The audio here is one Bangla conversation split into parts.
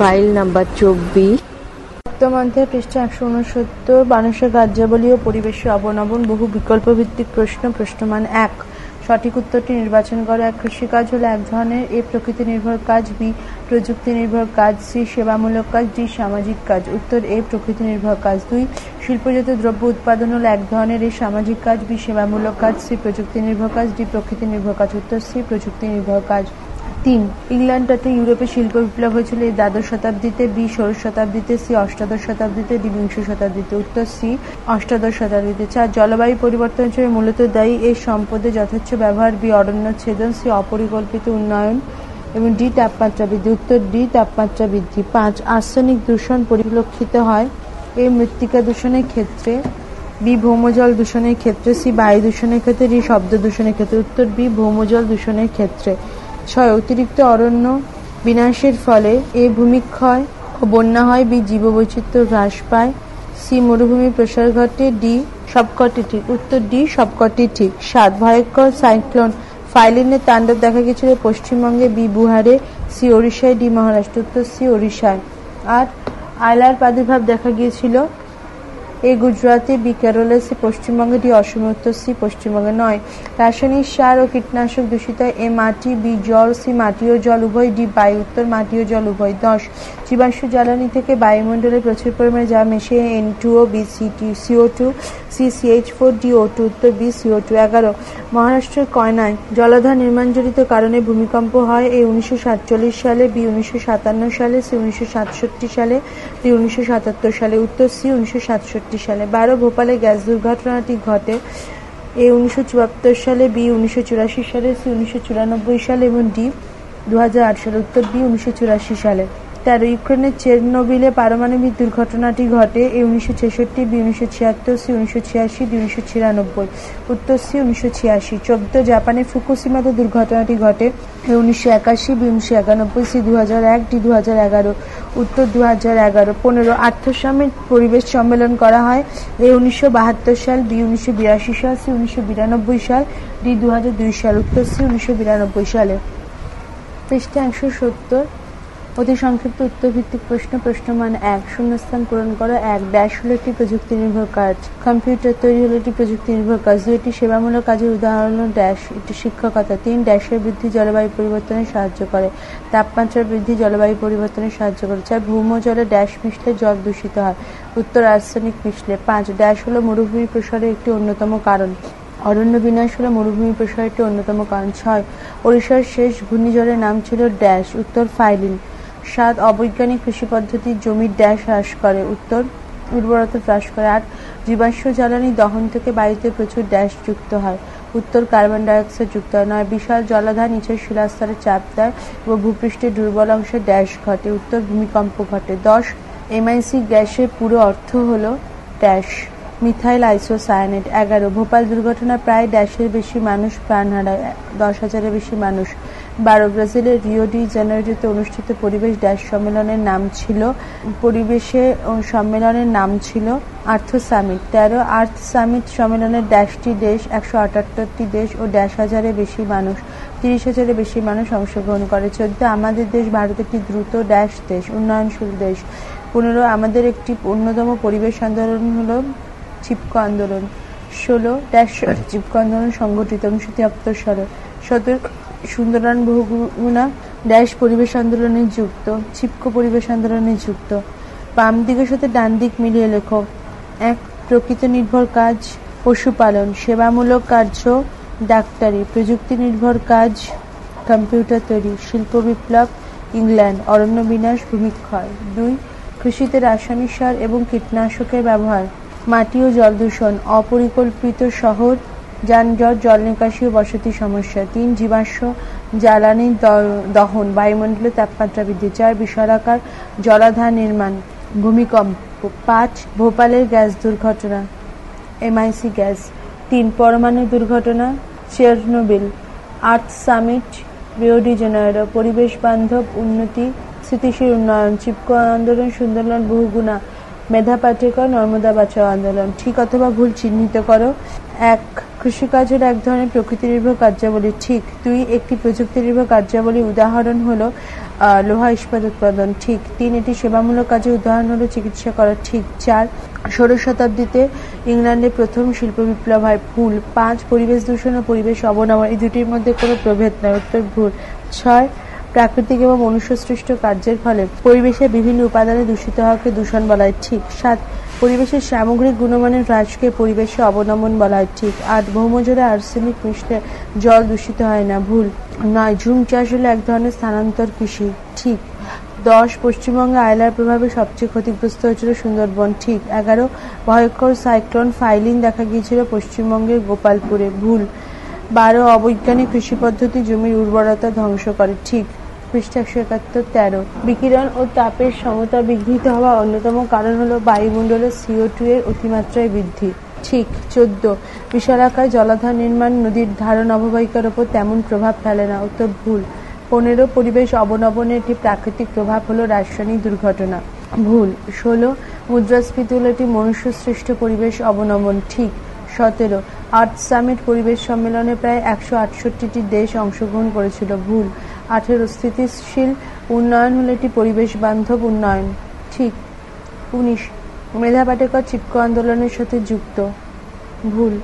File number 24। তথ্যমন্ত্রের পৃষ্ঠা 169। মানুষের কার্যাবলী ও পরিবেশের অবনমন। বহু বিকল্প ভিত্তিক প্রশ্ন। প্রশ্নমান 1। সঠিক উত্তরটি নির্বাচন করো। 1 কৃষিকাজ হলো এক ধরনের এ প্রকৃতি নির্ভর কাজ, বি প্রযুক্তি নির্ভর কাজ, সি সেবামূলক কাজ, ডি সামাজিক কাজ। উত্তর এ প্রকৃতি নির্ভর কাজ। 2 শিল্পজাত দ্রব্য উৎপাদন হলো এক ধরনের এ সামাজিক কাজ, বি সেবামূলক কাজ, সি প্রযুক্তি নির্ভর কাজ, ডি প্রকৃতি নির্ভর কাজ। উত্তর সি প্রযুক্তি নির্ভর কাজ। 3 ইংল্যান্ড তথা ইউরোপে শিল্প বিপ্লব হয়েছিল এ দ্বাদশ শতাব্দীতে, বি ষোড়শ শতাব্দীতে, সি অষ্টাদশ শতাব্দীতে, ডি বিংশ শতাব্দীতে। উত্তর সি অষ্টাদশ শতাব্দীতে। 4 জলবায়ু পরিবর্তন হিসেবে মূলত দায়ী এ সম্পদের যথেচ্ছ ব্যবহার, বি অরণ্য ছেদন, সি অপরিকল্পিত উন্নয়ন এবং ডি তাপমাত্রা বৃদ্ধি। উত্তর ডি তাপমাত্রা বৃদ্ধি। 5 আর্সেনিক দূষণ পরিলক্ষিত হয় এ মৃত্তিকা দূষণের ক্ষেত্রে, বি ভৌমজল দূষণের ক্ষেত্রে, সি বায়ু দূষণের ক্ষেত্রে, ডি শব্দ দূষণের ক্ষেত্রে। উত্তর বি ভৌমজল দূষণের ক্ষেত্রে। 6 অতিরিক্ত অরণ্য বিনাশের ফলে এ ভূমিক্ষয় ও বন্যা হয়, বি জীববৈচিত্র্য হ্রাস পায়, সি মরুভূমির প্রসার ঘটে, ডি সবকটি ঠিক। উত্তর ডি সবকটি ঠিক। 7 ভয়ঙ্কর সাইক্লোন ফাইলিনের তাণ্ডব দেখা গিয়েছিল পশ্চিমবঙ্গে, বি বিহারে, সি ওড়িশায়, ডি মহারাষ্ট্র। উত্তর সি ওড়িশায়। 8 আয়লার প্রাদুর্ভাব দেখা গিয়েছিল এ গুজরাটে, বি কেরলে, সি পশ্চিমবঙ্গে, ডি অসমে। উত্তর সি পশ্চিমবঙ্গে। 9 রাসায়নিক সার ও কীটনাশক দূষিত এ মাটি, বি জল, সি মাটি ও জল উভয়, ডি বায়ু। উত্তর মাটি ও জল উভয়। 10 জীবাশ্ম জ্বালানি থেকে বায়ুমণ্ডলে প্রচুর পরিমাণে যা মেশে, N2O, B CO2, C CH4, D O2। উত্তর বি CO2। 11 মহারাষ্ট্রের কয়নায় জলাধার নির্মাণজনিত কারণে ভূমিকম্প হয় এ 1947 সালে, বি 1957 সালে, সি 1967 সালে, ডি 1977 সালে। উত্তর সি 1967 সালে। 12 ভোপালে গ্যাস দুর্ঘটনাটি ঘটে এ 1974 সালে, বি 1984 সালে, সি 1994 সালে এবং ডি 2008 সালে। উত্তর বি 1984 সালে। 13 ইউক্রেনের চেরনোবিলে পারমাণবিক দুর্ঘটনাটি ঘটে এ 1966, বি 1976, সি 1986, ডি 1996। উত্তর সি 1986। 14 জাপানের ফুকুশিমাতে দুর্ঘটনাটি ঘটে এ 1981, বি 1991, সি 2001, ডি 2011। উত্তর 2011। 15 আর্থ সামিট পরিবেশ সম্মেলন করা হয় এ 1972 সাল, বি 1982 সাল, সি 1992 সাল, ডি 2002 সাল। উত্তর সি 1992 সালে। পৃষ্ঠা 170। অতি সংক্ষিপ্ত উত্তরভিত্তিক প্রশ্ন। প্রশ্নমান 1। শূন্যস্থান পূরণ করো। 1 ড্যাশ হলো একটি প্রযুক্তি নির্ভর কাজ। কম্পিউটার তৈরি হলো একটি প্রযুক্তি নির্ভর কাজ। 2 এটি সেবামূলক কাজের উদাহরণ হলো ড্যাশ এটি শিক্ষকতা। 3 ড্যাশের বৃদ্ধি জলবায়ু পরিবর্তনে সাহায্য করে। তাপমাত্রার বৃদ্ধি জলবায়ু পরিবর্তনে সাহায্য করে। 4 ভৌমজলে ড্যাশ মিশলে জল দূষিত হয়। উত্তর আর্সেনিক মিশলে। 5 ড্যাশ হলো মরুভূমি প্রসারের একটি অন্যতম কারণ। অরণ্য বিনাশ হলো মরুভূমি প্রসারের একটি অন্যতম কারণ। 6 ওড়িশার শেষ ঘূর্ণিঝড়ের নাম ছিল ড্যাশ। উত্তর ফাইলিন। 7 অবৈজ্ঞানিক কৃষি পদ্ধতি জমির ড্যাশ হ্রাস করে। উত্তর উর্বরতা হ্রাস করে। 8 জীবাশ্ম জ্বালানি দহন থেকে বায়ুতে প্রচুর ড্যাশ যুক্ত হয়। উত্তর কার্বন ডাইঅক্সাইড যুক্ত হয়। 9 বিশাল জলাধার নিচের শিলাস্তরে চাপ দেয় এবং ভূপৃষ্ঠের দুর্বল অংশে ড্যাশ ঘটে। উত্তর ভূমিকম্প ঘটে। 10 MIC গ্যাসের পুরো অর্থ হল ড্যাশ মিথাইল আইসোসায়ানেট। 11 ভোপাল দুর্ঘটনা প্রায় ড্যাশের বেশি মানুষ প্রাণ হারায়, 10,000-এর বেশি মানুষ। 12 ব্রাজিলের রিও ডি জেনেরোতে অনুষ্ঠিত পরিবেশ ড্যাশ সম্মেলনের নাম ছিল আর্থ সামিট। 13 আর্থ সামিট সম্মেলনের ড্যাশটি দেশ, 178টি দেশ ও 10,000-এর বেশি মানুষ, 30,000-এর বেশি মানুষ অংশগ্রহণ করে। 14 আমাদের দেশ ভারত একটি দ্রুত ড্যাশ দেশ, উন্নয়নশীল দেশ। 15 আমাদের একটি অন্যতম পরিবেশ আন্দোলন হলো চিপকো আন্দোলন। 16 ড্যাশ চিপকো আন্দোলন সংগঠিত 1973 সালে। 17 সুন্দরান বহুগুণা ড্যাশ পরিবেশ আন্দোলনে যুক্ত, চিপকো পরিবেশ আন্দোলনে যুক্ত। বাম দিকের সাথে ডান দিক মিলিয়ে লেখো। 1 প্রকৃতি নির্ভর কাজ পশুপালন, সেবামূলক কার্য ডাক্তারি, প্রযুক্তি নির্ভর কাজ কম্পিউটার তৈরি, শিল্প বিপ্লব ইংল্যান্ড, অরণ্য বিনাশ ভূমিক্ষয়। 2 কৃষিতে রাসায়নিক সার এবং কীটনাশকের ব্যবহার, মাটি ও জল দূষণ, অপরিকল্পিত শহর যানজট, জল নিকাশি ও বসতি সমস্যা। 3 জীবাশ্ম জ্বালানি দহন, বায়ুমণ্ডলে তাপমাত্রা বৃদ্ধি। 4 বিশালাকার জলাধার নির্মাণ, ভূমিকম্প। 5 ভোপালের গ্যাস দুর্ঘটনা, MIC গ্যাস। 3 পরমাণু দুর্ঘটনা, চেরনোবিল। আর্থ সামিট রিও ডি জেনেরো, পরিবেশ বান্ধব উন্নতি, স্থিতিশীল উন্নয়ন, চিপকো আন্দোলন, সুন্দরবন বহুগুণা, মেধা পাটেকর নর্মদা বাঁচাও আন্দোলন। ঠিক অথবা ভুল চিহ্নিত করো। 1 কৃষিকাজ হলো এক ধরনের প্রকৃতি নির্ভর কার্যাবলী, ঠিক। 2 একটি প্রযুক্তি নির্ভর কার্যাবলী, উদাহরণ হলো লোহা ইস্পাত উৎপাদন, ঠিক। 3 এটি সেবামূলক কাজের উদাহরণ হলো চিকিৎসা করা, ঠিক। 4 ষোড়শ শতাব্দীতে ইংল্যান্ডে প্রথম শিল্প বিপ্লব হয়, ভুল। 5 পরিবেশ দূষণ ও পরিবেশ অবনমন এই দুটির মধ্যে কোনো প্রভেদ নয়, উত্তর ভুল। 6 প্রাকৃতিক এবং মনুষ্যসৃষ্ট কার্যের ফলে পরিবেশের বিভিন্ন উপাদানে দূষিত হওয়াকে দূষণ বলা হয়, ঠিক। 7 পরিবেশের সামগ্রিক গুণমানের হ্রাসকে পরিবেশে অবনমন বলা হয়, ঠিক। 8 ভৌমজলে আর্সেনিক মিশলে জল দূষিত হয় না, ভুল। 9 ঝুম চাষ হলো এক ধরনের স্থানান্তর কৃষি, ঠিক। 10 পশ্চিমবঙ্গে আয়লার প্রভাবে সবচেয়ে ক্ষতিগ্রস্ত হয়েছিল সুন্দরবন, ঠিক। 11 ভয়ঙ্কর সাইক্লোন ফাইলিন দেখা গিয়েছিল পশ্চিমবঙ্গের গোপালপুরে, ভুল। 12 অবৈজ্ঞানিক কৃষি পদ্ধতি জমির উর্বরতা ধ্বংস করে, ঠিক। পৃষ্ঠা 171। 13 বিকিরণ ও তাপের সমতা বিঘ্নিত হওয়া অন্যতম কারণ হলো বায়ুমণ্ডলে CO2 এর অতিমাত্রায় বৃদ্ধি, ঠিক। 14 বিশালাকার জলাধার নির্মাণ নদীর ধারণ অববাহিকার উপর তেমন প্রভাব ফেলে না, উত্তর ভুল। 15 পরিবেশ অবনমনের একটি প্রাকৃতিক প্রভাব হলো রাসায়নিক দুর্ঘটনা, ভুল। 16 মুদ্রাস্ফীতি হলো একটি মনুষ্য সৃষ্ট পরিবেশ অবনমন, ঠিক। 17 আর্থ সামিট পরিবেশ সম্মেলনে প্রায় 168টি দেশ অংশগ্রহণ করেছিল, ভুল। 18 স্থিতিশীল উন্নয়ন হলো একটি পরিবেশ বান্ধব উন্নয়ন, ঠিক। 19 মেধা পাটেকর চিপকো আন্দোলনের সাথে যুক্ত, ভুল।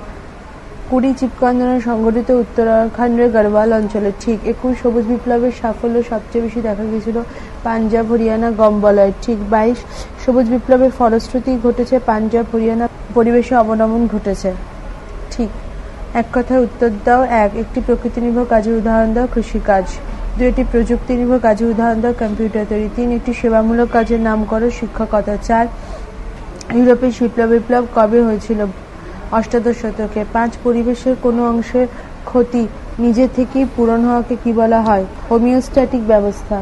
20 চিপকো আন্দোলন সংগঠিত উত্তরাখণ্ডের গড়ওয়াল অঞ্চলে, ঠিক। 21 সবুজ বিপ্লবের সাফল্য সবচেয়ে বেশি দেখা গিয়েছিল পাঞ্জাব হরিয়ানা গম বলয়ে, ঠিক। 22 সবুজ বিপ্লবের ফলশ্রুতি ঘটেছে পাঞ্জাব হরিয়ানা পরিবেশে অবনমন ঘটেছে, ঠিক। এক কথায় উত্তর দাও। 1 একটি প্রকৃতি নির্ভর কাজের উদাহরণ দাও, কৃষিকাজ। 2 একটি প্রযুক্তি নির্ভর কাজের উদাহরণ দাও, কম্পিউটার তৈরি। 3 একটি সেবামূলক কাজের নাম করো, শিক্ষকতা। 4 ইউরোপের শিল্প বিপ্লব কবে হয়েছিল, অষ্টাদশ শতকে। 5 পরিবেশের কোনো অংশের ক্ষতি নিজে থেকেই পূরণ হওয়াকে কি বলা হয়, হোমিওস্ট্যাটিক ব্যবস্থা।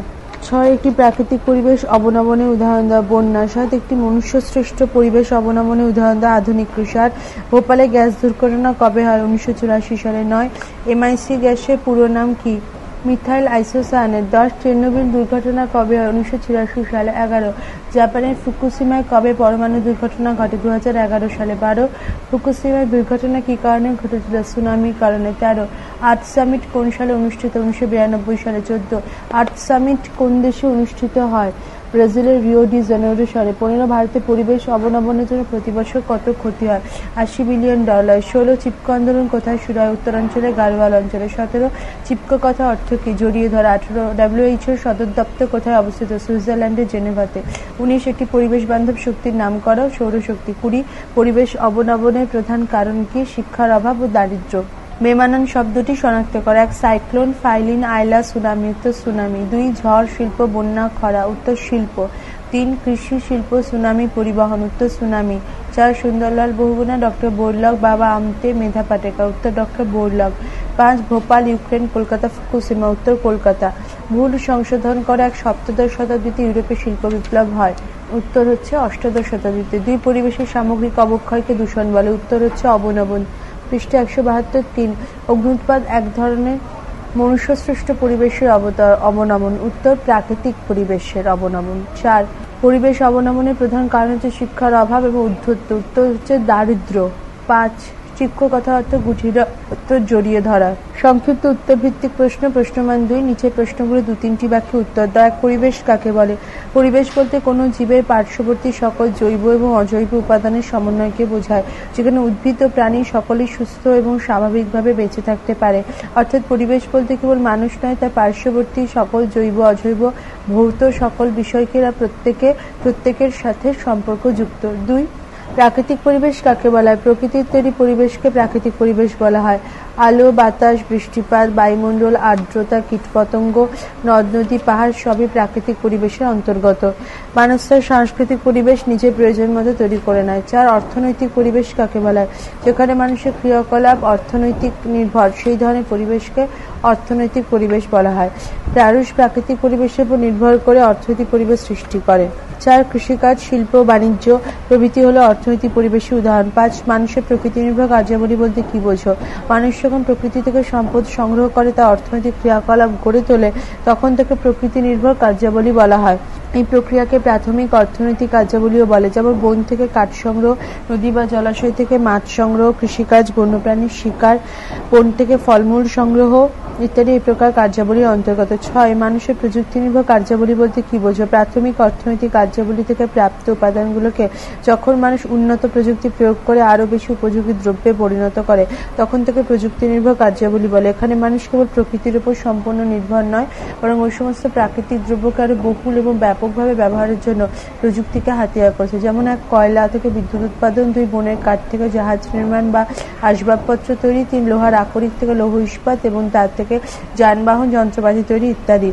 6 একটি প্রাকৃতিক পরিবেশ অবনমনের উদাহরণ দাও, বন্যা। 7 একটি মনুষ্যসৃষ্ট পরিবেশ অবনমনের উদাহরণ দাও, আধুনিক কৃষি। ভোপালে গ্যাস দুর্ঘটনা কবে হয়, 1984 সালে। 9 MIC গ্যাসের পুরো নাম কি, মিথাইল আইসোসায়ানেট। 10 চেরনোবিল দুর্ঘটনা কবে হয়, 1984 সালে। 11 জাপানের ফুকুশিমায় কবে পরমাণু দুর্ঘটনা ঘটে, 2011 সালে। 12 ফুকুশিমায় দুর্ঘটনা কি কারণে ঘটেছিল, সুনামির কারণে। 13 আর্থ সামিট কোন সালে অনুষ্ঠিত, 1992 সালে। 14 আর্থ সামিট কোন দেশে অনুষ্ঠিত হয়, ব্রাজিলের রিও ডি জেনেরো শহরে। 15 ভারতের পরিবেশ অবনমনের জন্য প্রতি বছর কত ক্ষতি হয়, $80 বিলিয়ন। 16 চিপকো আন্দোলন কোথায় শুরু হয়, উত্তরাঞ্চলে গাড়ওয়াল অঞ্চলে। 17 চিপকো কথা অর্থ কি, জড়িয়ে ধরা। 18 WHO সদর দপ্তর কোথায় অবস্থিত, সুইজারল্যান্ডের জেনেভাতে। 19 একটি পরিবেশ বান্ধব শক্তির নাম করো, সৌরশক্তি। 20 পরিবেশ অবনমনের প্রধান কারণ কি, শিক্ষার অভাব ও দারিদ্র্য। বেমানান শব্দটি শনাক্ত করা। 1 সাইক্লোন ফাইলিন আয়লা সুনামি, উত্তর সুনামি। 2 ঝড় শিল্প বন্যা খরা, উত্তর শিল্প। 3 কৃষি শিল্প সুনামি পরিবহন, উত্তর tsunami. 4 Sunderlal Bahuguna doctor Borlaug Baba Amte Medha Patkar, উত্তর doctor Borlaug. 5 Bhopal Ukraine Kolkata Fukushima, উত্তর কলকাতা। ভুল সংশোধন করা। 1 সপ্তদশ শতাব্দীতে ইউরোপে শিল্প বিপ্লব হয়, উত্তর হচ্ছে অষ্টাদশ শতাব্দীতে। 2 পরিবেশের সামগ্রিক অবক্ষয়কে দূষণ বলে, উত্তর হচ্ছে অবনমন। পৃষ্ঠা 172। 3 অগ্ন্যুৎপাত এক ধরনের মনুষ্যসৃষ্ট পরিবেশের অবনমন, উত্তর প্রাকৃতিক পরিবেশের অবনমন। 4 পরিবেশ অবনমনের প্রধান কারণ হচ্ছে শিক্ষার অভাব এবং উদ্ধত্ত, উত্তর হচ্ছে দারিদ্র্য। 5 চিপকো কথা অর্থ গুঠিয়ে, উত্তর জড়িয়ে ধরা। সংক্ষিপ্ত উত্তর ভিত্তিক প্রশ্ন, প্রশ্নমান 2। নিচের প্রশ্নগুলো 2-3টি বাক্যে উত্তর দাও। 1 পরিবেশ কাকে বলে, পরিবেশ বলতে কোনো জীবের পার্শ্ববর্তী সকল জৈব এবং অজৈব উপাদানের সমন্বয়কে বোঝায়, যেখানে উদ্ভিদ ও প্রাণী সকলেই সুস্থ এবং স্বাভাবিকভাবে বেঁচে থাকতে পারে। অর্থাৎ পরিবেশ বলতে কেবল মানুষ নয়, তার পার্শ্ববর্তী সকল জৈব অজৈব ভৌত সকল বিষয়কে প্রত্যেকের সাথে সম্পর্কযুক্ত। 2 প্রাকৃতিক পরিবেশ কাকে বলা হয়, প্রকৃতির তৈরি পরিবেশকে প্রাকৃতিক পরিবেশ বলা হয়। আলো বাতাস বৃষ্টিপাত বায়ুমণ্ডল আর্দ্রতা কীটপতঙ্গ নদ নদী পাহাড় সবই প্রাকৃতিক পরিবেশের অন্তর্গত। মানুষ তার সাংস্কৃতিক পরিবেশ নিজের প্রয়োজন মতো তৈরি করে নেয়। 4 অর্থনৈতিক পরিবেশ কাকে বলা হয়, যেখানে মানুষের ক্রিয়াকলাপ অর্থনৈতিক নির্ভর, সেই ধরনের পরিবেশকে অর্থনৈতিক পরিবেশ বলা হয়। মানুষ প্রাকৃতিক পরিবেশের উপর নির্ভর করে অর্থনৈতিক পরিবেশ সৃষ্টি করে। 4 কৃষিকাজ শিল্প বাণিজ্য প্রভৃতি হলো অর্থনৈতিক পরিবেশের উদাহরণ। 5 মানুষের প্রকৃতি নির্ভর কার্যাবলী বলতে কি বোঝো, মানুষ যখন প্রকৃতি থেকে সম্পদ সংগ্রহ করে তা অর্থনৈতিক ক্রিয়াকলাপ গড়ে তোলে, তখন তাকে প্রকৃতি নির্ভর কার্যাবলী বলা হয়। এই প্রক্রিয়াকে প্রাথমিক অর্থনৈতিক কার্যাবলীও বলে, যেমন বন থেকে কাঠ সংগ্রহ, নদী বা জলাশয় থেকে মাছ সংগ্রহ, কৃষিকাজ, বন্যপ্রাণীর শিকার, বন থেকে ফলমূল সংগ্রহ ইত্যাদি এই প্রকার কার্যাবলীর অন্তর্গত। 6. মানুষের প্রযুক্তি নির্ভর কার্যাবলী বলতে কি বোঝো? প্রাথমিক অর্থনৈতিক কার্যাবলী থেকে প্রাপ্ত উপাদানগুলোকে যখন মানুষ উন্নত প্রযুক্তি প্রয়োগ করে আরও বেশি উপযোগী দ্রব্যে পরিণত করে, তখন থেকে প্রযুক্তি নির্ভর কার্যাবলী বলে। এখানে মানুষ কেবল প্রকৃতির উপর সম্পূর্ণ নির্ভর নয়, বরং ওই সমস্ত প্রাকৃতিক দ্রব্যকে আরো বহুল এবং ব্যাপকভাবে ব্যবহারের জন্য প্রযুক্তিকে হাতিয়ার করছে, যেমন 1. কয়লা থেকে বিদ্যুৎ উৎপাদন, 2. বনের কাঠ থেকে জাহাজ নির্মাণ বা আসবাবপত্র তৈরি, 3. লোহার আকরিক থেকে লৌহ ইস্পাত এবং তার থেকে যানবাহন যন্ত্রপাতি তৈরি ইত্যাদি।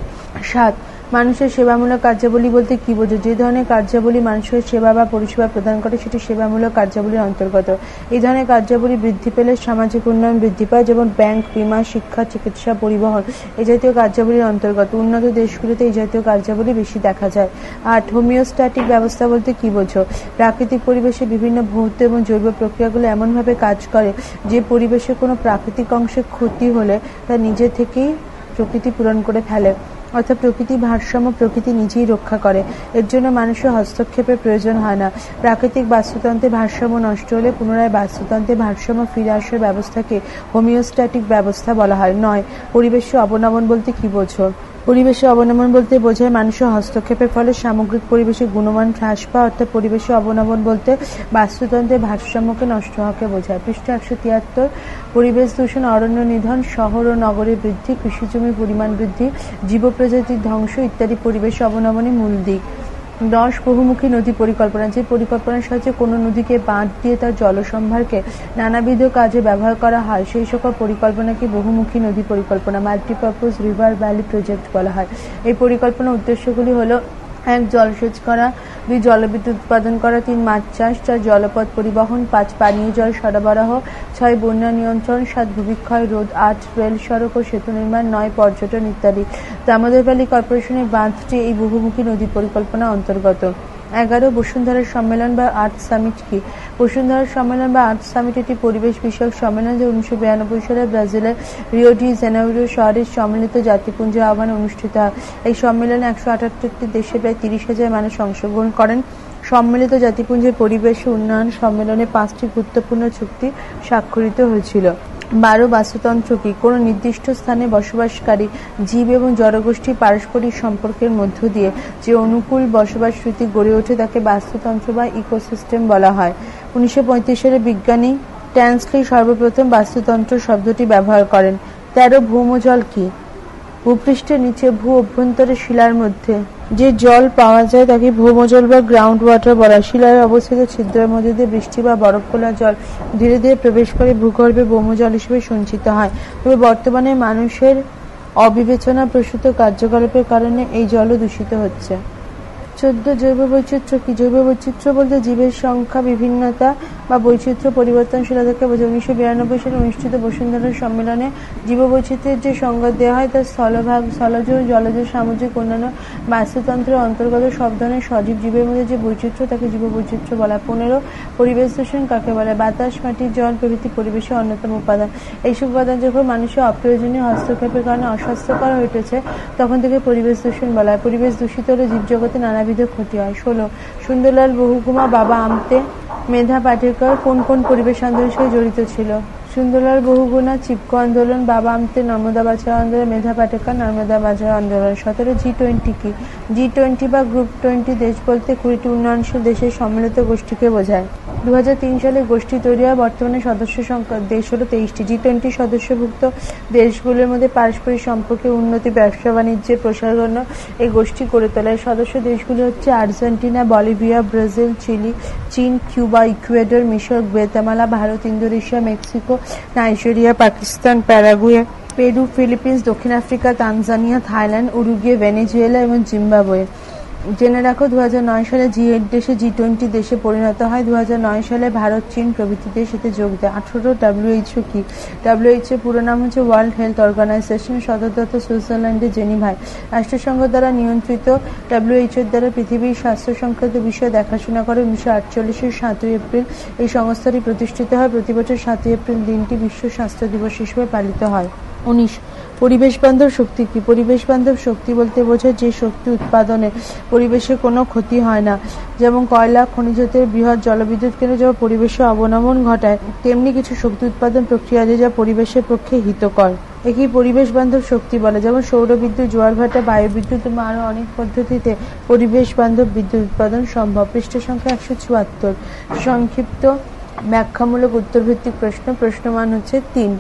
7. মানুষের সেবামূলক কার্যাবলী বলতে কি বোঝো? যে ধরনের কার্যাবলী মানুষের সেবা বা পরিষেবা প্রদান করে সেটি সেবামূলক কার্যাবলীর অন্তর্গত। এই ধরনের কার্যাবলী বৃদ্ধি পেলে সামাজিক উন্নয়ন বৃদ্ধি পায়, যেমন ব্যাংক, বীমা, শিক্ষা, চিকিৎসা, পরিবহন এই জাতীয় কার্যাবলীর অন্তর্গত। উন্নত দেশগুলিতে এই জাতীয় কার্যাবলী বেশি দেখা যায়। 8. হোমিওস্ট্যাটিক ব্যবস্থা বলতে কি বোঝো? প্রাকৃতিক পরিবেশে বিভিন্ন ভৌত এবং জৈব প্রক্রিয়াগুলো এমনভাবে কাজ করে যে পরিবেশে কোনো প্রাকৃতিক অংশে ক্ষতি হলে তা নিজে থেকেই প্রকৃতি পূরণ করে ফেলে, অর্থাৎ প্রকৃতির ভারসাম্য প্রকৃতি নিজেই রক্ষা করে। এর জন্য মানুষের হস্তক্ষেপের প্রয়োজন হয় না। প্রাকৃতিক বাস্তুতন্ত্রের ভারসাম্য নষ্ট হলে পুনরায় বাস্তুতন্ত্রের ভারসাম্য ফিরে আসার ব্যবস্থাকে হোমিওস্ট্যাটিক ব্যবস্থা বলা হয়। 9. পরিবেশীয় অবনমন বলতে কি বোঝো? পরিবেশে অবনমন বলতে বোঝায় মানুষের হস্তক্ষেপের ফলে সামগ্রিক পরিবেশের গুণমান হ্রাস পাওয়া, অর্থাৎ পরিবেশে অবনমন বলতে বাস্তুতন্ত্রের ভারসাম্যকে নষ্ট হওয়াকে বোঝায়। পৃষ্ঠা 173। পরিবেশ দূষণ, অরণ্য নিধন, শহর ও নগরের বৃদ্ধি, কৃষিজমির পরিমাণ বৃদ্ধি, জীব প্রজাতির ধ্বংস ইত্যাদি পরিবেশ অবনমনের মূল দিক। 10. বহুমুখী নদী পরিকল্পনা। যে পরিকল্পনার সাহায্যে কোনো নদীকে বাঁধ দিয়ে তার জলসম্ভারকে নানাবিধ কাজে ব্যবহার করা হয়, সেই সকল পরিকল্পনাকে বহুমুখী নদী পরিকল্পনা মাল্টিপারপাস রিভার ভ্যালি প্রজেক্ট বলা হয়। এই পরিকল্পনার উদ্দেশ্যগুলি হলো: 1. জলসেচ করা, 2. জলবিদ্যুৎ উৎপাদন করা, 3. মাছ চাষ, 4. জলপথ পরিবহন, 5. পানীয় জল সরবরাহ, 6. বন্যা নিয়ন্ত্রণ, 7. ভূমিক্ষয় রোধ, 8. রেল, সড়ক ও সেতু নির্মাণ, 9. পর্যটন ইত্যাদি। দামোদর ভ্যালি কর্পোরেশনের বাঁধটি এই বহুমুখী নদী পরিকল্পনা অন্তর্গত। 11. বসুন্ধরা সম্মেলন বা আর্থ সামিট কি? বসুন্ধরা সম্মেলন বা আর্থ সামিট একটি পরিবেশ বিষয়ক সম্মেলন যা 1992 সালে ব্রাজিলের রিও ডি জেনেইরো শহরে সম্মিলিত জাতিপুঞ্জের আহ্বানে অনুষ্ঠিত হয়। এই সম্মেলনে 178টি দেশে প্রায় 30,000 মানুষ অংশগ্রহণ করেন। সম্মিলিত জাতিপুঞ্জের পরিবেশ উন্নয়ন সম্মেলনে 5টি গুরুত্বপূর্ণ চুক্তি স্বাক্ষরিত হয়েছিল। 12. বাস্তুতন্ত্র কি? কোনো নির্দিষ্ট স্থানে বসবাসকারী জীব এবং জড়গোষ্ঠীর পারস্পরিক সম্পর্কের মধ্য দিয়ে যে অনুকূল বসবাস স্মৃতি গড়ে ওঠে তাকে বাস্তুতন্ত্র বা ইকোসিস্টেম বলা হয়। 1935 সালে বিজ্ঞানী ট্যান্সলি সর্বপ্রথম বাস্তুতন্ত্র শব্দটি ব্যবহার করেন। 13. ভৌমজল কি? ভূপৃষ্ঠের নিচে ভূ অভ্যন্তরের শিলার মধ্যে যে জল পাওয়া যায় তাকে ভৌমজল বা গ্রাউন্ড ওয়াটার বলা হয়। শিলায় অবস্থিত ছিদ্রের মধ্যে দিয়ে বৃষ্টি বা বরফ গলা জল ধীরে ধীরে প্রবেশ করে ভূগর্ভে ভৌমজল হিসেবে সঞ্চিত হয়। তবে বর্তমানে মানুষের অবিবেচনা প্রসূত কার্যকলাপের কারণে এই জলও দূষিত হচ্ছে। 14. জৈব বৈচিত্র্য কি? জৈব বৈচিত্র্য বলতে জীবের সংখ্যা বিভিন্নতা বা বৈচিত্র্য পরিবর্তনশীলতাকে বোঝায়। 1992 সালে অনুষ্ঠিত বসুন্ধরা সম্মেলনে জীববৈচিত্র্যের যে সংজ্ঞা দেওয়া হয় তা স্থলভাগ, স্থলজ, জলজ, সামুদ্রিক অন্যান্য বাস্তুতন্ত্রের অন্তর্গত সব ধরনের সজীব জীবের মধ্যে যে বৈচিত্র্য তাকে জীববৈচিত্র্য বলা হয়। 15. পরিবেশ দূষণ কাকে বলে? বাতাস, মাটি, জল প্রভৃতি পরিবেশের অন্যতম উপাদান। এইসব উপাদান যখন মানুষের অপ্রয়োজনীয় হস্তক্ষেপের কারণে অস্বাস্থ্যকর হয়ে উঠেছে তখন থেকে পরিবেশ দূষণ বলা হয়। পরিবেশ দূষিত হলে জীবজগতে নানাবিধ ক্ষতি হয়। 16. সুন্দরলাল বহুগুমা, বাবা আমতে, মেধা পাটেকর কোন কোন পরিবেশ আন্দোলনের সাথে জড়িত ছিল? সুন্দরলাল বহুগুণা চিপকো আন্দোলন, বাবা আমতে নর্মদা বাঁচাও আন্দোলন, মেধা পাটেকর নর্মদা বাঁচাও আন্দোলন। 17. G20 কি? G20 বা গ্রুপ 20 দেশ বলতে 20টি উন্নয়নশীল দেশের সম্মিলিত গোষ্ঠীকে বোঝায়। 2003 সালে গোষ্ঠী তৈরি হয়। বর্তমানে সদস্য সংখ্যা দেশ হলো 23টি। G20 সদস্যভুক্ত দেশগুলোর মধ্যে পারস্পরিক সম্পর্কের উন্নতি, ব্যবসা বাণিজ্যের প্রসারের জন্য এই গোষ্ঠী গড়ে তোলা। সদস্য দেশগুলি হচ্ছে আর্জেন্টিনা, বলিভিয়া, ব্রাজিল, চিলি, চীন, কিউবা, ইকুয়েডর, মিশর, Guatemala, Bharat, Indonesia, Mexico, Nigeria, Pakistan, Paraguay, Peru, Philippines, দক্ষিণ Africa, Tanzania, Thailand, Uruguay, Venezuela এবং জিম্বাবুয়ে। জেনে রাখো 2009 সালে G8 দেশে G20 দেশে পরিণত হয়। 2009 সালে ভারত, চীন প্রভৃতি দেশ এতে যোগ দেয়। 18. WHO কি? WHO পুরো নাম হচ্ছে ওয়ার্ল্ড হেলথ অর্গানাইজেশন, সদর দপ্তর সুইজারল্যান্ডের জেনিভায়। রাষ্ট্রসংঘ দ্বারা নিয়ন্ত্রিত WHO দ্বারা পৃথিবীর স্বাস্থ্য সংক্রান্ত বিষয় দেখাশোনা করে। 1948 এর 7 এপ্রিল এই সংস্থাটি প্রতিষ্ঠিত হয়। প্রতি বছর 7 এপ্রিল দিনটি বিশ্ব স্বাস্থ্য দিবস হিসেবে পালিত হয়। 19. পরিবেশ বান্ধব শক্তি কি? পরিবেশ বান্ধব শক্তি বলতে বোঝায় যে শক্তি উৎপাদনে পরিবেশের কোনো ক্ষতি হয় না। যেমন কয়লা, খনিজ তেল, বৃহৎ জলবিদ্যুৎ কেন্দ্র যেমন পরিবেশে অবনমন ঘটায়, তেমনি কিছু শক্তি উৎপাদন প্রক্রিয়া আছে যা পরিবেশের পক্ষে হিতকর। একেই পরিবেশ বান্ধব শক্তি বলে। যেমন সৌর বিদ্যুৎ, জোয়ার ভাটা, বায়ু বিদ্যুৎ এবং আরো অনেক পদ্ধতিতে পরিবেশ বান্ধব বিদ্যুৎ উৎপাদন সম্ভব। পৃষ্ঠ সংখ্যা 174। সংক্ষিপ্ত ব্যাখ্যামূলক উত্তরভিত্তিক প্রশ্ন। প্রশ্নমান হচ্ছে 3।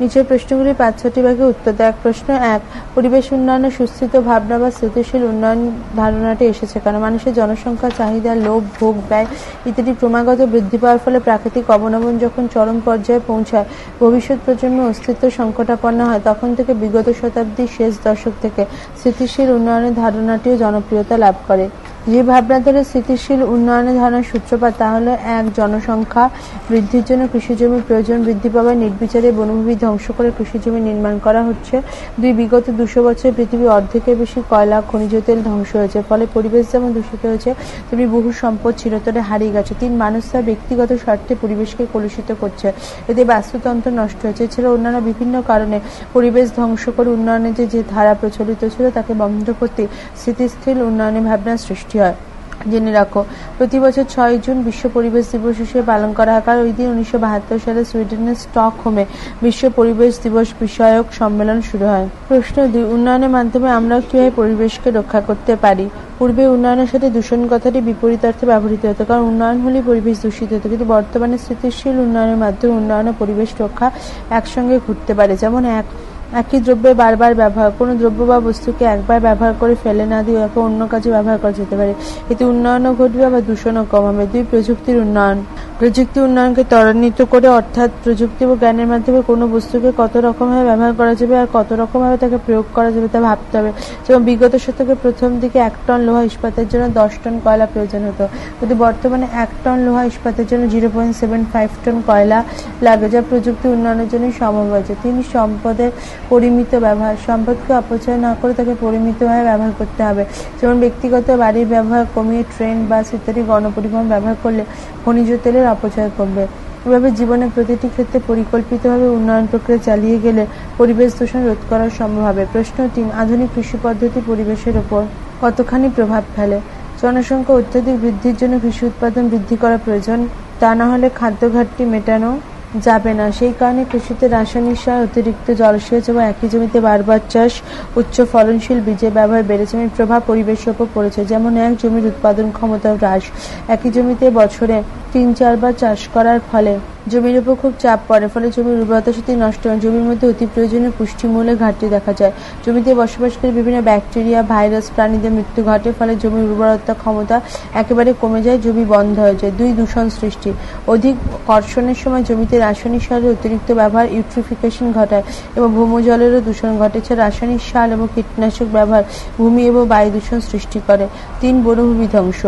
নিচের প্রশ্নগুলি 5-6টি ভাগে উত্তর দেয়। প্রশ্ন 1, পরিবেশ উন্নয়নে সুস্থিত ভাবনা বা স্থিতিশীল উন্নয়ন ধারণাটি এসেছে কেন? মানুষের জনসংখ্যা, চাহিদা, লোভ, ভোগ, ব্যয় ইত্যাদি ক্রমাগত বৃদ্ধি পাওয়ার ফলে প্রাকৃতিক অবনমন যখন চরম পর্যায়ে পৌঁছায়, ভবিষ্যৎ প্রজন্মের অস্তিত্ব সংকটাপন্ন হয়, তখন থেকে বিগত শতাব্দীর শেষ দশক থেকে স্থিতিশীল উন্নয়নের ধারণাটিও জনপ্রিয়তা লাভ করে। যে ভাবনা ধরে স্থিতিশীল উন্নয়নের ধারণার সূত্রপাত, তা হল 1, জনসংখ্যা বৃদ্ধির জন্য কৃষিজমির প্রয়োজন বৃদ্ধি পাওয়ায় নির্বিচারে বনভূমি ধ্বংস করে কৃষিজমি নির্মাণ করা হচ্ছে। 2, বিগত 200 বছরে পৃথিবীর অর্ধেকের বেশি কয়লা, খনিজ তেল ধ্বংস হয়েছে, ফলে পরিবেশ যেমন দূষিত হয়েছে তেমনি বহু সম্পদ চিরতরে হারিয়ে গেছে। 3, মানুষ তার ব্যক্তিগত স্বার্থে পরিবেশকে কলুষিত করছে, এতে বাস্তুতন্ত্র নষ্ট হয়েছে। এছাড়া অন্যান্য বিভিন্ন কারণে পরিবেশ ধ্বংস করে উন্নয়নের যে ধারা প্রচলিত ছিল তাকে বন্ধ করতে স্থিতিশীল উন্নয়নের ভাবনা সৃষ্টি হয়। জেনে রাখো, প্রতি বছর 6 জুন বিশ্ব পরিবেশ দিবস হিসেবে পালন করা হয়, কারণ ওই দিন 1972 সালে সুইডেনের স্টকহোমে বিশ্ব পরিবেশ দিবস বিষয়ক সম্মেলন শুরু হয়। প্রশ্ন 2, উন্নয়নের মাধ্যমে আমরা কিভাবে পরিবেশকে রক্ষা করতে পারি? পূর্বে উন্নয়নের সাথে দূষণ কথাটি বিপরীত অর্থে ব্যবহৃত হতো, কারণ উন্নয়ন হলেই পরিবেশ দূষিত হতো। কিন্তু বর্তমানে স্থিতিশীল উন্নয়নের মাধ্যমে উন্নয়ন ও পরিবেশ রক্ষা একসঙ্গে ঘটতে পারে। যেমন একই দ্রব্যের বারবার ব্যবহার। কোনো দ্রব্য বা বস্তুকে একবার ব্যবহার করে ফেলে না দিয়ে ওকে অন্য কাজে ব্যবহার করা যেতে পারে। এতে উন্নয়নও ঘটবে আবার দূষণও কম হবে। 2, প্রযুক্তির উন্নয়ন। প্রযুক্তি উন্নয়নকে ত্বরান্বিত করে, অর্থাৎ প্রযুক্তি ও জ্ঞানের মাধ্যমে কোনো বস্তুকে কত রকমভাবে ব্যবহার করা যাবে আর কত রকমভাবে তাকে প্রয়োগ করা যাবে তা ভাবতে হবে। যেমন বিগত শতকের প্রথম দিকে 1 টন লোহা ইস্পাতের জন্য 10 টন কয়লা প্রয়োজন হতো, কিন্তু বর্তমানে 1 টন লোহা ইস্পাতের জন্য 0.75 টন কয়লা লাগে, যা প্রযুক্তি উন্নয়নের জন্য সম্ভব হয়েছে। 3, সম্পদের পরিমিত ব্যবহার। সম্পদকে অপচয় না করে তাকে পরিমিতভাবে ব্যবহার করতে হবে। যেমন ব্যক্তিগত বাড়ির ব্যবহার কমিয়ে ট্রেন, বাস ইত্যাদি গণপরিবহন ব্যবহার করলে খনিজ তেলের অপচয় কমবে। এভাবে জীবনের প্রতিটি ক্ষেত্রে পরিকল্পিতভাবে উন্নয়ন প্রক্রিয়া চালিয়ে গেলে পরিবেশ দূষণ রোধ করা সম্ভব হবে। প্রশ্ন 3, আধুনিক কৃষি পদ্ধতি পরিবেশের ওপর কতখানি প্রভাব ফেলে? জনসংখ্যা অত্যধিক বৃদ্ধির জন্য কৃষি উৎপাদন বৃদ্ধি করা প্রয়োজন, তা না হলে খাদ্য ঘাটতি মেটানো যাবে না। সেই কারণে কৃষিতে রাসায়নিক সার, অতিরিক্ত জলসেচ এবং একই জমিতে বারবার চাষ, উচ্চ ফলনশীল বীজের ব্যবহার বেড়েছে। এর প্রভাব পরিবেশের উপর পড়েছে। যেমন 1, জমির উৎপাদন ক্ষমতা হ্রাস। একই জমিতে বছরে 3-4 বার চাষ করার ফলে জমির উপর খুব চাপ পড়ে, ফলে জমির উর্বরতা শক্তি নষ্ট হয়। জমির মধ্যে অতি প্রয়োজনীয় পুষ্টিমূল্যের ঘাটতি দেখা যায়। জমিতে বসবাসকারী বিভিন্ন ব্যাকটেরিয়া, ভাইরাস, প্রাণীদের মৃত্যু ঘটে, ফলে জমির উর্বরতা ক্ষমতা একেবারে কমে যায়, জমি বন্ধ হয়ে যায়। 2, দূষণ সৃষ্টি। অধিক বর্ষণের সময় জমিতে রাসায়নিক সারের অতিরিক্ত ব্যবহার ইউট্রিফিকেশন ঘটায় এবং ভূমজলেরও দূষণ ঘটে। এছাড়া রাসায়নিক সার এবং কীটনাশক ব্যবহার ভূমি এবং বায়ু দূষণ সৃষ্টি করে। 3, বনভূমি ধ্বংস।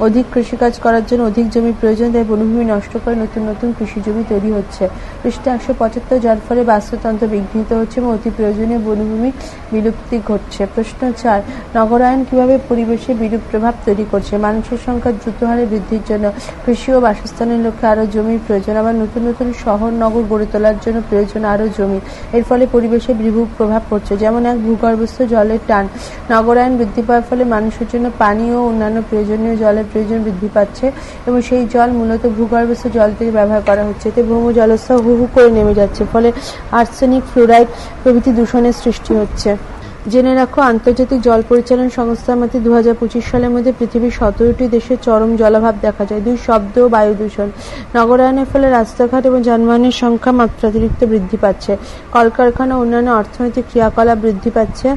অধিক কৃষিকাজ করার জন্য অধিক জমি প্রয়োজন, তাই বনভূমি নষ্ট করে নতুন নতুন কৃষি জমি তৈরি হচ্ছে। পৃষ্ঠা 175, যার ফলে বাস্তুতন্ত্র বিঘ্নিত হচ্ছে এবং অতি প্রয়োজনীয় বনভূমি বিলুপ্তি ঘটছে। প্রশ্ন 4, নগরায়ন কিভাবে পরিবেশে বিরূপ প্রভাব তৈরি করছে? মানুষের সংখ্যা দ্রুত হারে বৃদ্ধির জন্য কৃষি ও বাসস্থানের লক্ষ্যে আরও জমির প্রয়োজন, আবার নতুন নতুন শহর নগর গড়ে তোলার জন্য প্রয়োজন আরও জমি। এর ফলে পরিবেশে বিরূপ প্রভাব পড়ছে। যেমন 1, ভূগর্ভস্থ জলের টান। নগরায়ন বৃদ্ধি পাওয়ার ফলে মানুষের জন্য পানি ও অন্যান্য প্রয়োজনীয় জলের প্রয়োজন বৃদ্ধি পাচ্ছে এবং সেই জল মূলত ভূগর্ভস্থ জল থেকে ব্যবহার করা হচ্ছে। এতে ভৌমজলস্তর হু হু করে নেমে যাচ্ছে, ফলে আর্সেনিক, ফ্লোরাইড প্রভৃতি দূষণের সৃষ্টি হচ্ছে। জেনে রাখো, আন্তর্জাতিক জল পরিচালন সংস্থার মতে 2025 সালের মধ্যে পৃথিবীর 17টি দেশে চরম জলাভাব দেখা যায়। 2, শব্দ ও বায়ু দূষণ। নগরায়নের ফলে রাস্তাঘাট এবং যানবাহনের সংখ্যা মাত্রাতিরিক্ত বৃদ্ধি পাচ্ছে। কলকারখানা ও অন্যান্য অর্থনৈতিক ক্রিয়াকলাপ বৃদ্ধি পাচ্ছে,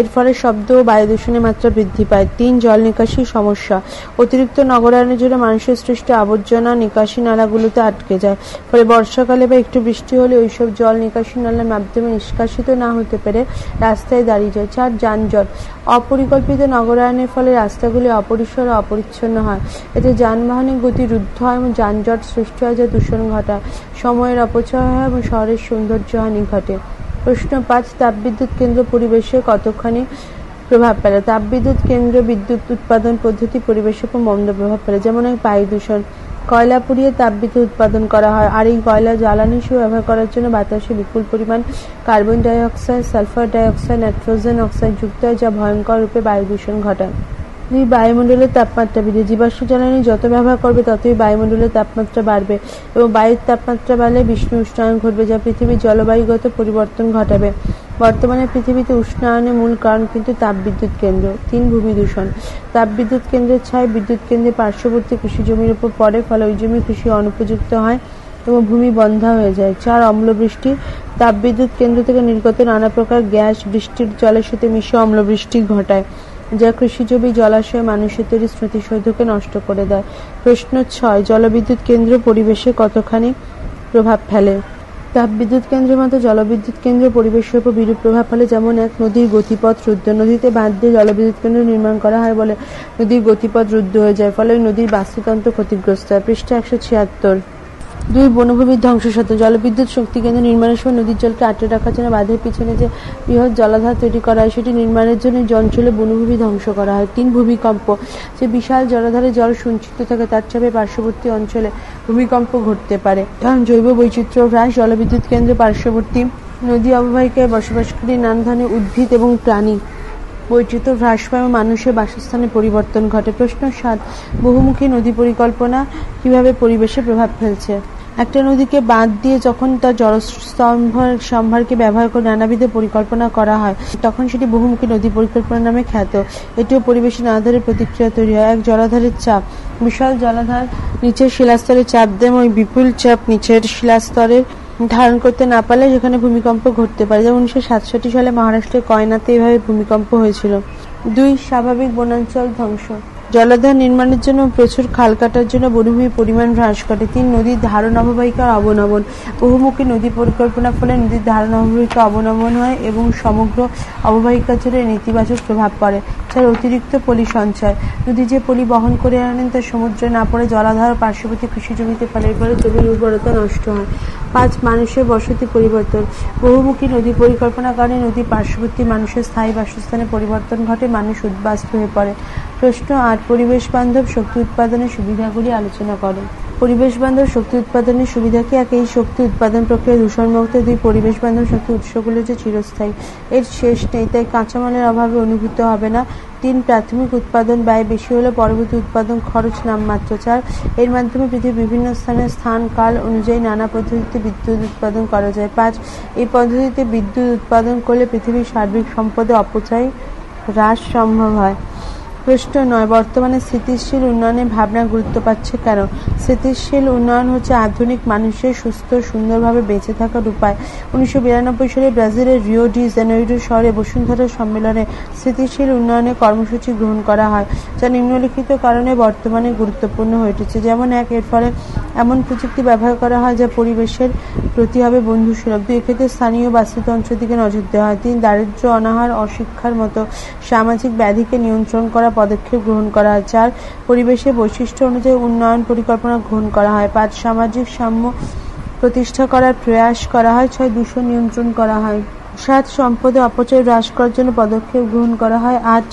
এর ফলে শব্দ ও বায়ু দূষণের মাত্রা বৃদ্ধি পায়। 3, জল নিকাশি সমস্যা। অতিরিক্ত নগরায়নের জন্য মানুষের সৃষ্ট আবর্জনা নিকাশি নালাগুলোতে আটকে যায়, ফলে বর্ষাকালে বা একটু বৃষ্টি হলে ওইসব জল নিকাশি নালার মাধ্যমে নিষ্কাশিত না হতে পেরে রাস্তায় দাঁড়িয়ে যায়। 4, যানজট। অপরিকল্পিত নগরায়নের ফলে রাস্তাগুলি অপরিষ্কার ও অপরিচ্ছন্ন হয়, এতে যানবাহনের গতি রুদ্ধ হয় এবং যানজট সৃষ্টি হয়, যা দূষণ ঘটায়, সময়ের অপচয় হয় এবং শহরের সৌন্দর্যহানি ঘটে। প্রশ্ন 5, তাপবিদ্যুৎ কেন্দ্র পরিবেশে কতখানি প্রভাব ফেলে? তাপবিদ্যুৎ কেন্দ্র বিদ্যুৎ উৎপাদন পদ্ধতি পরিবেশের উপর মন্দ প্রভাব ফেলে। যেমন 1, বায়ু দূষণ। কয়লা পুড়িয়ে তাপবিদ্যুৎ উৎপাদন করা হয়, আর এই কয়লা জ্বালানি হিসেবে ব্যবহার করার জন্য বাতাসে বিপুল পরিমাণ carbon die oxide, sulphur die oxide, nitrogen oxide যুক্ত হয়, যা ভয়ঙ্কর রূপে বায়ু দূষণ ঘটায়। বায়ুমণ্ডলের তাপমাত্রা বৃদ্ধি। জীবাশ্ম জ্বালানি যত ব্যবহার করবে ততই বায়ুমণ্ডলের তাপমাত্রা বাড়বে এবং বায়ুর তাপমাত্রা বাড়লে বিশ্ব উষ্ণায়ন ঘটবে, যা পৃথিবীর জলবায়ুগত পরিবর্তন ঘটাবে। বর্তমানে পৃথিবীতে উষ্ণায়নের মূল কারণ কিন্তু তাপবিদ্যুৎ কেন্দ্র। 3. ভূমি দূষণ। তাপবিদ্যুৎ কেন্দ্রের ছাই বিদ্যুৎ কেন্দ্রের পার্শ্ববর্তী কৃষি জমির উপর পড়ে, ফলে ওই জমি কৃষি অনুপযুক্ত হয় এবং ভূমি বন্ধা হয়ে যায়। 4. অম্লবৃষ্টি। তাপবিদ্যুৎ কেন্দ্র থেকে নির্গত নানা প্রকার গ্যাস বৃষ্টির জলের সাথে মিশে অম্লবৃষ্টি ঘটায়, যা কৃষিজমি, জলাশয়, মানুষের তৈরি স্মৃতিসৌধকে নষ্ট করে দেয়। প্রশ্ন 6. জলবিদ্যুৎ কেন্দ্র পরিবেশে কতখানি প্রভাব ফেলে? তাপবিদ্যুৎ কেন্দ্রের মতো জলবিদ্যুৎ কেন্দ্র পরিবেশের উপর বিরূপ প্রভাব ফেলে। যেমন 1. নদীর গতিপথ রুদ্ধ। নদীতে বাঁধ দিয়ে জলবিদ্যুৎ কেন্দ্র নির্মাণ করা হয় বলে নদীর গতিপথ রুদ্ধ হয়ে যায়, ফলে ওই নদীর বাস্তুতন্ত্র ক্ষতিগ্রস্ত হয়। পৃষ্ঠা 176। 2. বনভূমির ধ্বংসসাধন। জলবিদ্যুৎ শক্তি কেন্দ্র নির্মাণের সময় নদীর জলকে আটকে রাখার জন্য বাঁধের পিছনে যে বৃহৎ জলাধার তৈরি করা হয়, সেটি নির্মাণের জন্য অঞ্চলে বনভূমি ধ্বংস করা হয়। 3. ভূমিকম্প। যে বিশাল জলাধারে জল সঞ্চিত থাকে তার চাপে পার্শ্ববর্তী অঞ্চলে ভূমিকম্প ঘটতে পারে। কারণ জৈব বৈচিত্র্য হ্রাস। জলবিদ্যুৎ কেন্দ্রের পার্শ্ববর্তী নদী অববাহিকায় বসবাসকারী নানা ধরনের উদ্ভিদ এবং প্রাণী বৈচিত্র্য হ্রাস পায় এবং মানুষের বাসস্থানে পরিবর্তন ঘটে। প্রশ্ন 7. বহুমুখী নদী পরিকল্পনা কিভাবে পরিবেশে প্রভাব ফেলছে? একটা নদীকে বাঁধ দিয়ে যখন তার জলস্তম্ভারকে ব্যবহার করে নানাবিধ পরিকল্পনা করা হয়, তখন সেটি বহুমুখী নদী পরিকল্পনা নামে খ্যাত। এটিও পরিবেশে নানা ধরনের প্রতিক্রিয়া তৈরি হয়। 1. জলাধারের চাপ। বিশাল জলাধার নিচের শিলাস্তরে চাপ দেয়, ওই বিপুল চাপ নিচের শিলাস্তরের ধারণ করতে না পারলে সেখানে ভূমিকম্প ঘটতে পারে। যেমন 1967 সালে মহারাষ্ট্রের কয়নাতে এইভাবে ভূমিকম্প হয়েছিল। 2. স্বাভাবিক বনাঞ্চল ধ্বংস। জলাধার নির্মাণের জন্য প্রচুর খাল কাটার জন্য বনভূমির পরিমাণ হ্রাস ঘটে। 3. নদীর ধারণ অববাহিকার অবনমন। বহুমুখী নদী পরিকল্পনার ফলে নদীর ধারণ অববাহিকা অবনমন হয় এবং সমগ্র অববাহিকার জন্য নেতিবাচক প্রভাব পড়ে। 4. অতিরিক্ত পলি সঞ্চয়। নদী যে পলি বহন করে আনেন তা সমুদ্রে না পড়ে জলাধার ও পার্শ্ববর্তী কৃষি জমিতে ফেলে, এর ফলে জমির উর্বরতা নষ্ট হয়। 5. মানুষের বসতি পরিবর্তন। বহুমুখী নদী পরিকল্পনার কারণে নদী পার্শ্ববর্তী মানুষের স্থায়ী বাসস্থানে পরিবর্তন ঘটে, মানুষ উদ্বাস্তু হয়ে পড়ে। প্রশ্ন 8. পরিবেশ বান্ধব শক্তি উৎপাদনের সুবিধাগুলি আলোচনা করো। পরিবেশ বান্ধব শক্তি উৎপাদনের সুবিধা কি? 1. এই শক্তি উৎপাদন প্রক্রিয়া দূষণমুক্ত। 2. পরিবেশ বান্ধব শক্তি উৎসগুলো যে চিরস্থায়ী, এর শেষ নেই, তাই কাঁচামালের অভাবে অনুভূত হবে না। 3. প্রাথমিক উৎপাদন ব্যয় বেশি হলে পরবর্তী উৎপাদন খরচ নামমাত্র। 4. এর মাধ্যমে পৃথিবীর বিভিন্ন স্থানে স্থান কাল অনুযায়ী নানা পদ্ধতিতে বিদ্যুৎ উৎপাদন করা যায়। 5. এই পদ্ধতিতে বিদ্যুৎ উৎপাদন করলে পৃথিবীর সার্বিক সম্পদে অপচয় হ্রাস সম্ভব হয়। প্রশ্ন 9. বর্তমানে স্থিতিশীল উন্নয়নের ভাবনা গুরুত্ব পাচ্ছে কেন? স্থিতিশীল উন্নয়ন হচ্ছে আধুনিক মানুষের সুস্থ সুন্দরভাবে বেঁচে থাকার উপায়। 1992 সালে ব্রাজিলের রিও ডি জেনেইরো শহরে বসুন্ধরা সম্মেলনে স্থিতিশীল উন্নয়নের কর্মসূচি গ্রহণ করা হয়, যা নিম্নলিখিত কারণে বর্তমানে গুরুত্বপূর্ণ হয়ে উঠেছে। যেমন 1. এর ফলে এমন প্রযুক্তি ব্যবহার করা হয় যা পরিবেশের প্রতি হবে বন্ধুসুলভ। 2. এক্ষেত্রে স্থানীয় বাস্তুতন্ত্রের দিকে নজর দেওয়া হয়। 3. দারিদ্র্য, অনাহার, অশিক্ষার মতো সামাজিক ব্যাধিকে নিয়ন্ত্রণ করা পদক্ষেপ গ্রহণ করা হয়। 4. পরিবেশের বৈশিষ্ট্য অনুযায়ী উন্নয়ন পরিকল্পনা গ্রহণ করা হয়। 5. সামাজিক সাম্য প্রতিষ্ঠা করার প্রয়াস করা হয়। 6. দূষণ নিয়ন্ত্রণ করা হয়। 7. সম্পদের অপচয় হ্রাস করার জন্য পদক্ষেপ গ্রহণ করা হয়। 8.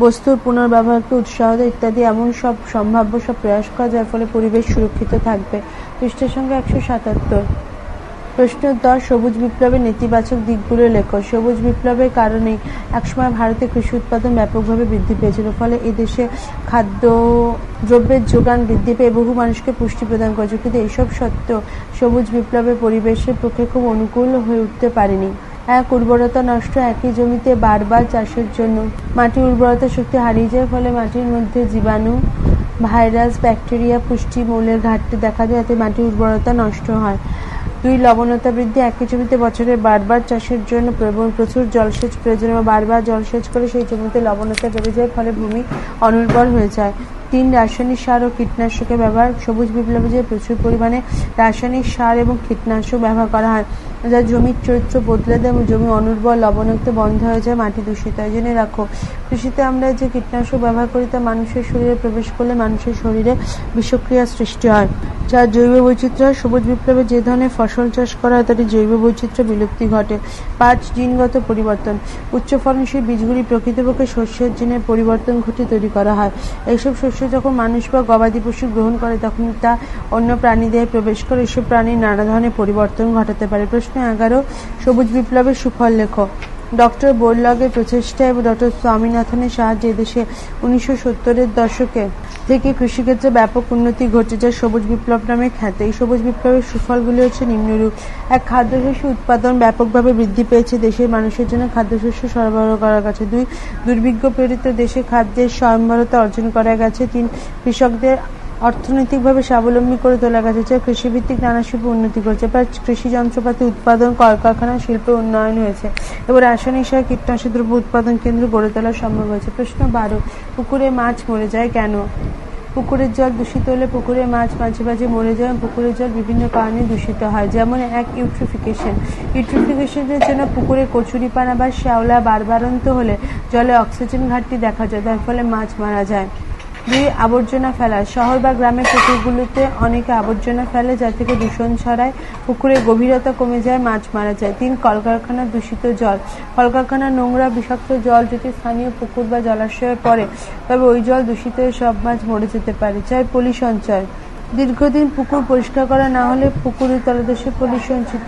বস্তুর পুনর্ব্যবহারকে উৎসাহ দেয় ইত্যাদি এমন সব সম্ভাব্য সব প্রয়াস করা যার ফলে পরিবেশ সুরক্ষিত থাকবে। পৃষ্ঠার সংখ্যা 177। প্রশ্ন 10. সবুজ বিপ্লবের নেতিবাচক দিকগুলো লেখো। সবুজ বিপ্লবের কারণেই একসময় ভারতে কৃষি উৎপাদন ব্যাপকভাবে বৃদ্ধি পেয়েছিল, ফলে এদেশে খাদ্য দ্রব্যের যোগান বৃদ্ধি পেয়ে বহু মানুষকে পুষ্টি প্রদান করেছে। কিন্তু এইসব সত্ত্বেও সবুজ বিপ্লবের পরিবেশের পক্ষে খুব অনুকূল হয়ে উঠতে পারেনি। 1. উর্বরতা নষ্ট। একই জমিতে বারবার চাষের জন্য মাটির উর্বরতা শক্তি হারিয়ে যায়, ফলে মাটির মধ্যে জীবাণু, ভাইরাস, ব্যাকটেরিয়া, পুষ্টি মৌলের ঘাটতি দেখা যায়, এতে মাটির উর্বরতা নষ্ট হয়। 2. লবণতা বৃদ্ধি। একই জমিতে বছরে বারবার চাষের জন্য প্রচুর জলসেচ প্রয়োজন এবং বারবার জলসেচ করে সেই জমিতে লবণতা বেড়ে যায়, ফলে ভূমি অনুর্বর হয়ে যায়। 3. রাসায়নিক সার ও কীটনাশকের ব্যবহার। সবুজ বিপ্লবে যে প্রচুর পরিমাণে রাসায়নিক সার এবং কীটনাশক ব্যবহার করা হয়, যা জমির চরিত্র বদলে দেয় এবং জমি অনুর্বর, লবণাক্ত, বন্ধ হয়ে যায়, মাটি দূষিত হয়। জেনে রাখো, কৃষিতে আমরা যে কীটনাশক ব্যবহার করি তা মানুষের শরীরে প্রবেশ করলে মানুষের শরীরে বিষক্রিয়া সৃষ্টি হয়, যা জৈব বৈচিত্র্য হয়। সবুজ বিপ্লবে যে ধরনের ফসল চাষ করা হয় তাতে জৈব বৈচিত্র্য বিলুপ্তি ঘটে। 5. জিনগত পরিবর্তন। উচ্চ ফলনশীল বীজগুলি প্রকৃতপক্ষে শস্যের জিনের পরিবর্তন ঘটিয়ে তৈরি করা হয়। এইসব শস্য খাদ্যশস্য যখন মানুষ বা গবাদি পশু গ্রহণ করে তখন তা অন্য প্রাণীদেহে প্রবেশ করে এসব প্রাণীর নানা ধরনের পরিবর্তন ঘটাতে পারে। প্রশ্ন 11, সবুজ বিপ্লবের সুফল লেখো। ডক্টর বোরলগের প্রচেষ্টা এবং ডক্টর স্বামীনাথনের সাহায্যে এদেশে 1970-এর দশকে থেকে কৃষিক্ষেত্রে ব্যাপক উন্নতি ঘটছে, যা সবুজ বিপ্লব নামে খ্যাত। এই সবুজ বিপ্লবের সুফলগুলি হচ্ছে নিম্নরূপ। এক, খাদ্যশস্য উৎপাদন ব্যাপকভাবে বৃদ্ধি পেয়েছে, দেশের মানুষের জন্য খাদ্যশস্য সরবরাহ করা গেছে। 2, দুর্ভিক্ষ প্রেরিত দেশে খাদ্যের স্বয়ংবরতা অর্জন করা গেছে। 3, কৃষকদের অর্থনৈতিকভাবে স্বাবলম্বী করে তোলা গেছে। 4, কৃষিভিত্তিক নানা শিল্প উন্নতি করেছে। 5, কৃষি যন্ত্রপাতি উৎপাদন, কলকারখানা, শিল্পের উন্নয়ন হয়েছে এবং রাসায়নিক সার, কীটনাশক দ্রব্য উৎপাদন কেন্দ্র গড়ে তোলা সম্ভব হয়েছে। প্রশ্ন 12, পুকুরে মাছ মরে যায় কেন? পুকুরের জল দূষিত হলে পুকুরে মাছ মাঝে মাঝে মরে যায়। পুকুরের জল বিভিন্ন কারণে দূষিত হয়, যেমন 1, ইউট্রোফিকেশন। ইউট্রোফিকেশনের জন্য পুকুরে কচুরিপানা বা শ্যাওলা বাড়বাড়ন্ত হলে জলে অক্সিজেন ঘাটতি দেখা যায়, তার ফলে মাছ মারা যায়। 2, আবর্জনা ফেলা। শহর বা গ্রামের পুকুরগুলোতে অনেকে আবর্জনা ফেলে, যা থেকে দূষণ ছড়ায়, পুকুরের গভীরতা কমে যায়, মাছ মারা যায়। 3, কলকারখানার দূষিত জল। কলকারখানার নোংরা বিষাক্ত জল যদি স্থানীয় পুকুর বা জলাশয়ে পড়ে তবে ওই জল দূষিত হয়ে সব মাছ মরে যেতে পারে। 4, পলি সঞ্চয়। দীর্ঘদিন পুকুর পরিষ্কার করা না হলে পুকুরের তলদেশে পলি সঞ্চিত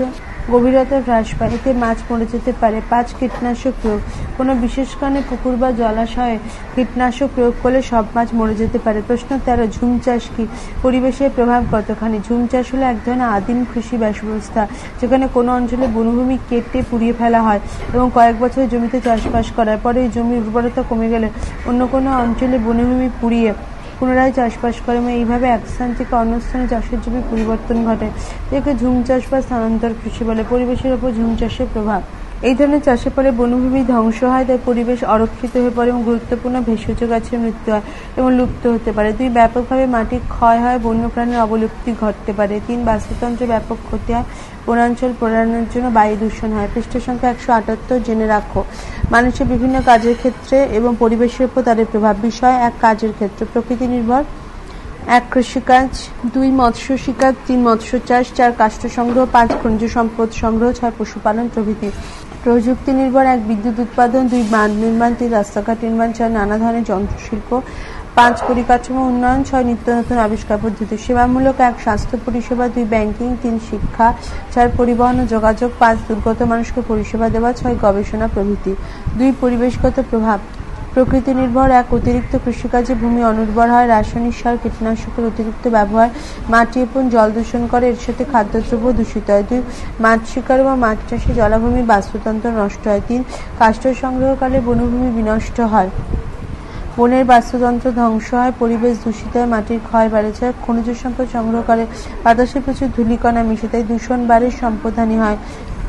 গভীরতা হ্রাস পায়, এতে মাছ মরে যেতে পারে। 5, কীটনাশক প্রয়োগ। কোনো বিশেষ কারণে পুকুর বা জলাশয়ে কীটনাশক প্রয়োগ করলে সব মাছ মরে যেতে পারে। প্রশ্ন 13, ঝুম চাষ কি? পরিবেশের প্রভাব কতখানি? ঝুম চাষ হলো এক ধরনের আদিম কৃষি ব্যবস্থা, যেখানে কোনো অঞ্চলে বনভূমি কেটে পুড়িয়ে ফেলা হয় এবং কয়েক বছর জমিতে চাষবাস করার পরে এই জমির উর্বরতা কমে গেলে অন্য কোনো অঞ্চলে বনভূমি পুড়িয়ে পুনরায় চাষবাস করে এবং এইভাবে এক স্থান থেকে অন্য স্থানে চাষের জমি পরিবর্তন ঘটে। একে ঝুম চাষ বা স্থানান্তর কৃষি বলে। পরিবেশের উপর ঝুম চাষের প্রভাব। এই ধরনের চাষের ফলে বনভূমি ধ্বংস হয়, তাই পরিবেশ অরক্ষিত হয়ে পড়ে এবং গুরুত্বপূর্ণ ভেষজ গাছের মৃত্যু হয় এবং লুপ্ত হতে পারে। 2, ব্যাপকভাবে মাটির ক্ষয় হয়, বন্যপ্রাণীর অবলুপ্তি ঘটতে পারে। 3, বাস্তুতন্ত্রের ব্যাপক ক্ষতি হয়, বনাঞ্চল পোড়ানোর জন্য বায়ু দূষণ হয়। পৃষ্ঠ সংখ্যা 178 জেনে রাখো। মানুষের বিভিন্ন কাজের ক্ষেত্রে এবং পরিবেশের উপর তাদের প্রভাব। বিষয় 1, কাজের ক্ষেত্র। প্রকৃতি নির্ভর। 1, কৃষিকাজ। 2, মৎস্য শিকার। 3, মৎস্য চাষ। 4, কাষ্ঠ সংগ্রহ। 5, খনিজ সম্পদ সংগ্রহ। 6, পশুপালন প্রভৃতি। প্রযুক্তি নির্ভর। 1, বিদ্যুৎ উৎপাদন। 2, বাঁধ নির্মাণ। 3, রাস্তাঘাট নির্মাণ। 4, নানা ধরনের যন্ত্রশিল্প। 5, পরিকাঠামো উন্নয়ন। 6, নিত্য নতুন আবিষ্কার পদ্ধতি। সেবামূলক। 1, স্বাস্থ্য পরিষেবা। 2, ব্যাংকিং। 3, শিক্ষা। 4, পরিবহন ও যোগাযোগ। 5, দুর্গত মানুষকে পরিষেবা দেওয়া। 6, গবেষণা প্রভৃতি। 2, পরিবেশগত প্রভাব। প্রকৃতি নির্ভর। 1, অতিরিক্ত কৃষিকাজে ভূমি অনুর্বর হয়, রাসায়নিক সার, কীটনাশকের অতিরিক্ত ব্যবহার মাটি এবং জল দূষণ করে, এর সাথে খাদ্যদ্রব্য দূষিত হয়। 2, মাছ শিকার বা মাছ চাষে জলাভূমি বাস্তুতন্ত্র নষ্ট হয়। 3, কাষ্ঠ সংগ্রহকালে বনভূমি বিনষ্ট হয়, বনের বাস্তুতন্ত্র ধ্বংস হয়, পরিবেশ দূষিত হয়, মাটির ক্ষয় বাড়ে। 4, খনিজ সম্পদ সংগ্রহ করে, বাতাসে প্রচুর ধূলিকণা মিশে, তাই দূষণ বাড়ে, সম্পদহানি হয়।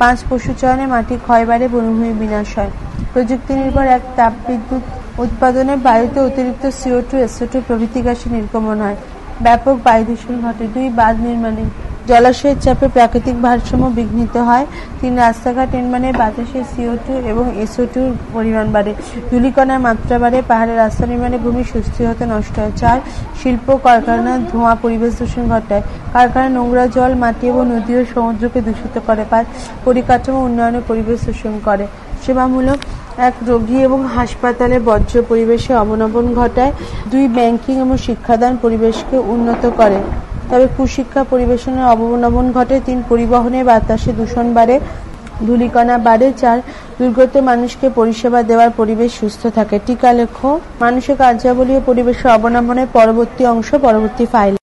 5, পশুচারণে মাটি ক্ষয় বাড়ে, বনভূমি বিনাশ হয়। প্রযুক্তি নির্ভর। 1, তাপবিদ্যুৎ উৎপাদনে বায়ুতে অতিরিক্ত CO2, SO2 প্রভৃতি গ্যাসের নির্গমন হয়, ব্যাপক বায়ু দূষণ ঘটে। 2, বাঁধ নির্মাণে জলাশয়ের চাপে প্রাকৃতিক ভারসাম্য বিঘ্নিত হয়। 3, রাস্তাঘাট নির্মাণে বাতাসে CO2 এবং SO2 পরিমাণ বাড়ে, ধূলিকণার মাত্রা বাড়ে, পাহাড়ে রাস্তা নির্মাণে ভূমি সুস্থিরত নষ্ট হয়। 4, শিল্প কলকারখানার ধোঁয়া পরিবেশ দূষণ ঘটায়, কারখানার নোংরা জল মাটি এবং নদী ও সমুদ্রকে দূষিত করে। 5, পরিকাঠামো উন্নয়নে পরিবেশ দূষণ করে। সেবামূলক। 1, রোগী এবং হাসপাতালে বর্জ্য পরিবেশে অবনমন ঘটায়। 2, ব্যাংকিং এবং শিক্ষাদান পরিবেশকে উন্নত করে, তবে কুশিক্ষা পরিবেশনের অবনমন ঘটে। 3, পরিবহনে বাতাসে দূষণ বাড়ে, ধূলিকণা বাড়ে। 4, দুর্গত মানুষকে পরিষেবা দেওয়ার পরিবেশ সুস্থ থাকে। টিকা লেখো। মানুষের কার্যাবলী ও পরিবেশের অবনমনের পরবর্তী অংশ পরবর্তী ফাইল।